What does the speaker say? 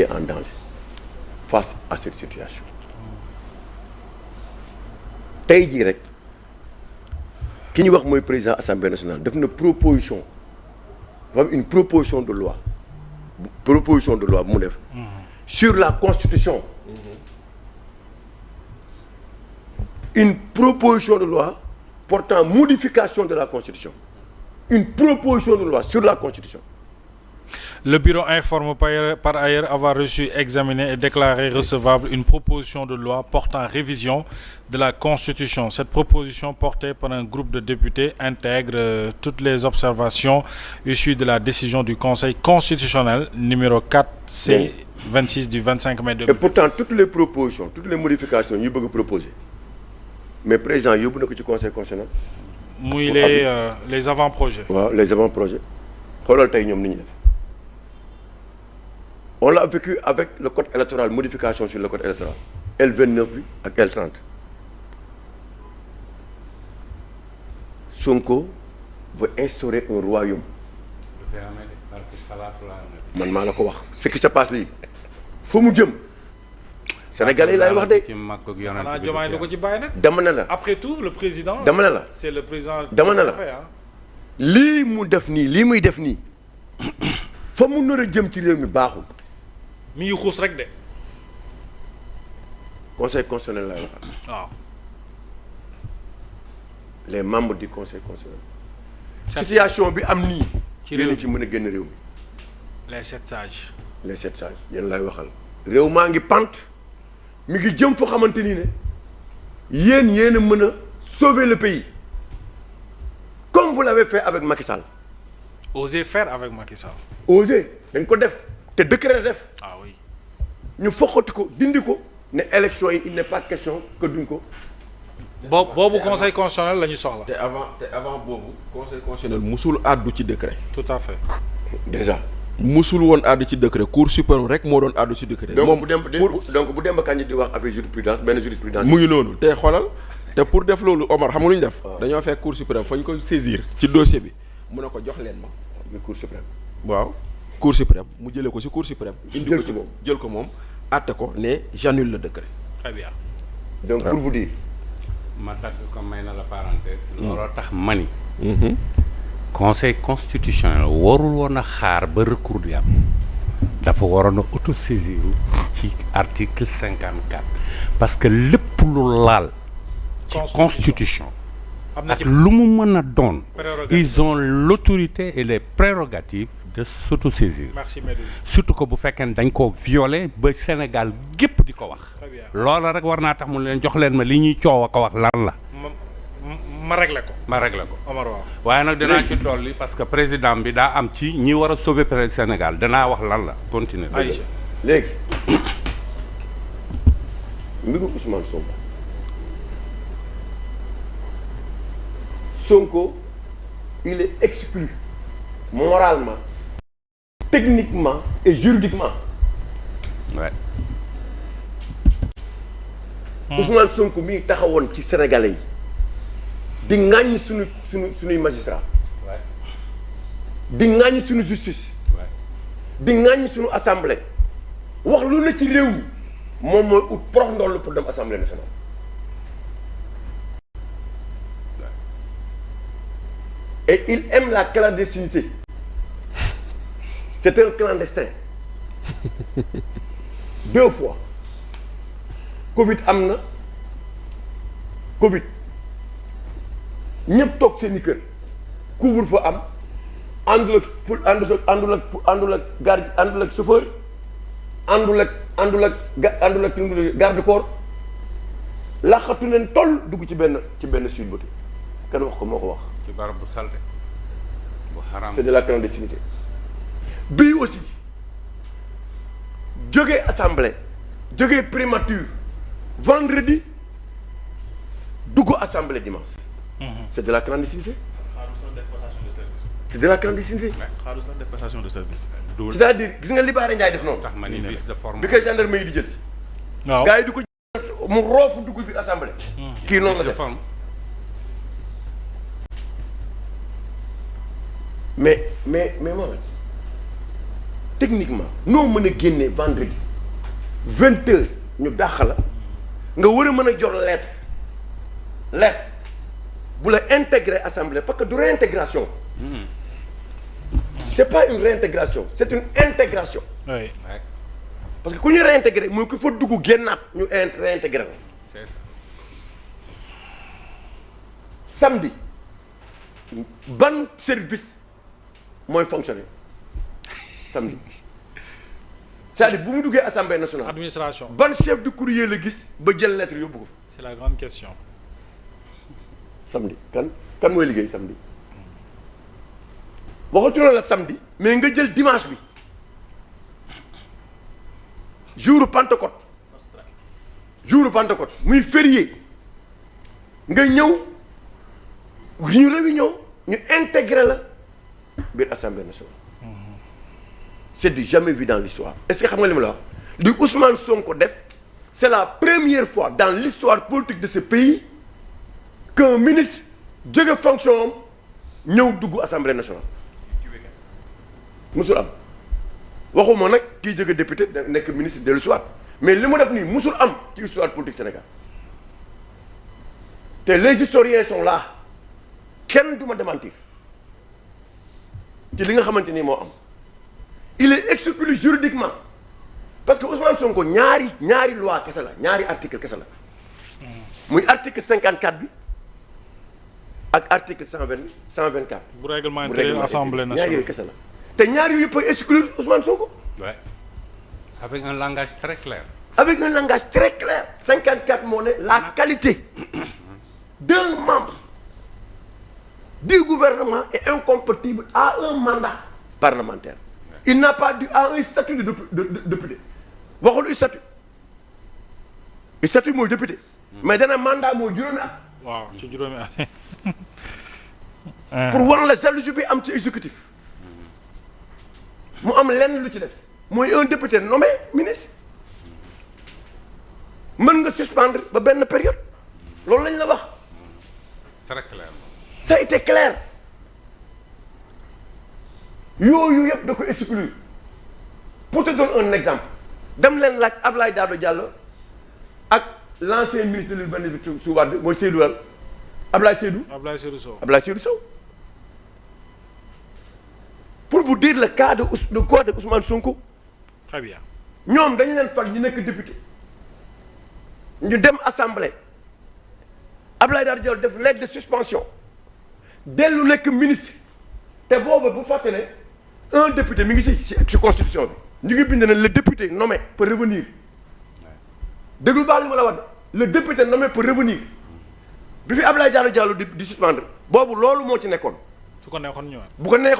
en danger face à cette situation tey jii rek ki ñu wax mooy président assemblée nationale def na proposition dafa am une proposition de loi bu mu def sur la constitution une proposition de loi portant modification de la constitution une proposition de loi sur la constitution. Le bureau informe par ailleurs avoir reçu, examiné et déclaré recevable une proposition de loi portant révision de la Constitution. Cette proposition portée par un groupe de députés intègre toutes les observations issues de la décision du Conseil constitutionnel numéro 4C 26 du 25 mai 2016. Et pourtant toutes les propositions, toutes les modifications ñu bëgg proposer mais président yóbbu na ko ci Conseil constitutionnel. muy les avant-projets. waaw les avant-projets xoolal tey ñoom ni ñu def. On l'a vécu avec le code électoral, modification sur le code électoral. L29 bi ak L30. Sonko veut instaurer un royaume. man maa la ko wax ce qui se passe lii fa mu jëm. Sénégalais laay wax de. xanaa Diomaye du ko ci bàyyi nag. dama ne la après tout le président. dama ne la c'est le président. dama ne la lii mu def nii lii muy def nii fa mu nar a jëm ci réew mi baaxul. mi ngi xuus rek de. Conseil constitutionnel laay wax. waaw. les membres du conseil constitutionnel. situation bi am nii. ci réew mi ci mën a génn réew mi. les 7 sages. les 7 sages yéen laay waxal. réew maa ngi pant mi ngi jëm foo xamante ni ne yéen a mën a sauver le pays comme vous l'avez fait avec Macky Sall. Osez faire avec Macky Sall. Osez dañ ko def te décret la def. ah oui. ñu foqati ko dindi ko ne élection yi il n'est pas question que duñ ko. boobu conseil constitutionnel la ñu soxla. te avant boobu conseil constitutionnel musul àddu ci décret. tout à fait. déjà. musul woon àddu ci décret cour suprême rek moo doon àddu ci décret. moom donc bu Demba Kandji di wax avec jurisprudence benn jurisprudence. mu ngi noonu te xoolal te pour def loolu Omar xam nga lu ñu def. dañoo fekk cour suprême fa ñu ko saisir ci dossier bi mu ne ko jox leen ma. muy cour suprême. waaw cour suprême mu jëlee ko ci cour suprême. indi ko ci moom jël ko moom àtte ko ne j'annule le décret. très bien. donc pour vous dire. ma dagg ko may na la parenthèse. looloo tax mani. conseil constitutionnel warul woon a xaar ba recours di am dafa waroon a autosaisir ci article 54 parce que lépp lu laal. ci constitution. ak lu mu mën a doon. ils ont l'autorité et les prérogatives de s'autosaisir. merci Médou. surtout que bu fekkee ne dañ ko violer ba Sénégal gépp di ko wax. loola rek war naa tax mu leen jox leen ma li ñuy coow a ko wax lan la. ma réglé ko. Omar waaw. waaye nag dinaa ci dolli parce que président bi daa am ci ñi war a sauver près Sénégal danaa wax lan la continuer. Aïcha léegi mbiru Ousmane Sonko il est exclu moralement techniquement et juridiquement. Ouais. Ousmane Sonko mi taxawoon ci Sénégalais yi di ŋàññi suñuy magistrat di ŋàññi suñu justice di ŋàññi suñu assemblée wax lu ne ci réew mi moom mooy ut prox ndoll pour dem assemblée nationale. Et il aime la clandestinité. C'est un clandestin. 2 fois. Covid am na Covid ñëpp toog seen i kër couvre-feu am àndul ak chauffeur àndul ak garde corps laxatu leen toll dugg ci benn suite bati kenn wax ko moo ko wax. ci barab bu salte bu xaram. c'est de la clandestinité. bii aussi jógee assemblée jógee primature vendredi dugg assemblée dimanche. C'est de la clandestinité. C'est de la clandestinité. C'est-à-dire gis nga li Bara Ndiaye def noonu. bi koy gendarme yi di jël si. waaw gars yi di ko mu roofu dugg biir assemblée. kii noonu la def mais Mohamed techniquement noo mën a génnee vendredi 20h ñu dàq la nga war a mën a jox lettre bu la intégrer assemblée parce que du réintégration. C'est pas une réintégration c'est une intégration. Oui. parce que ku ñu réintégrer mooy ku fa dugg génnaat ñu réintégrer la. C'est ça. Samedi ban service mooy fonctionner samedi c'est-à-dire bu mu duggee assemblée nationale. Administration. ban chef de courrier la gis ba jël lettre yóbbu ko fa. C'est la grande question. samedi kan mooy liggéey samedi waxatuñu la samedi mais nga jël dimanche bi jour Pentecôte muy férié nga ñëw ñu réunion ñu intégré la biir assemblée nationale. C'est du jamais vu dans l'histoire est-ce que xam nga li ma la wax li Ousmane Sonko def c'est la première fois dans l'histoire politique de ce pays qu'un ministre jóge fonction am ñëw dugg assemblée nationale musul am waxuma nag kii jóge député nekk ministre de l'histoire mais li mu def nii musul am ci histoire politique Sénégal te les historiens sont là kenn du ma démentir ci li nga xamante ni moo am il est exclu juridiquement parce que Ousmane Sonko ñaari loi kese la ñaari article kese la muy article 54 bi ak article 124. bu règlement intérieur assemblée nationale ñaar yooyu kese la te ñaar yooyu yëpp a exclure Ousmane Sonko. Ouais. Avec un langage très clair. Avec un langage très clair 54 moo ne la qualité d'un membre du gouvernement est incompatible à un mandat parlementaire. Il n'a pas dû à un statut de député waxul statut mooy député. mais dana mandat mooy juróomi at. waaw ci juróomi at. pour war la jalousie bi am ci exécutif mu am lenn lu ci des mooy un député nommé ministre mën nga suspendre ba benn période loolu lañ la wax. Très clair. Ça a été clair yooyu yëpp da ko exclure pour te donner un exemple dem leen laaj Abdoulaye Daouda Diallo ak l'ancien ministre de l'urbanisme su Wade mooy Seydou Wal Abdoulaye Seydou Sow pour vous dire le cas de Ousmane Sonko. Très bien. ñoom dañu leen fal ñu nekk député ñu dem assemblée Abdoulaye Daouda Diallo def lettre de suspension dellu nekk ministre te boobu bu fàtte ne un député mi ngi ci constitution bi ñu ngi bind ne le député nommé peut revenir déglu baax li ma la wax le député nommé peut revenir bi fi Abdoulaye Daouda Diallo di suspendre boobu loolu moo ci nekkoon. su ko neexoon ñëwaat. bu ko neexoon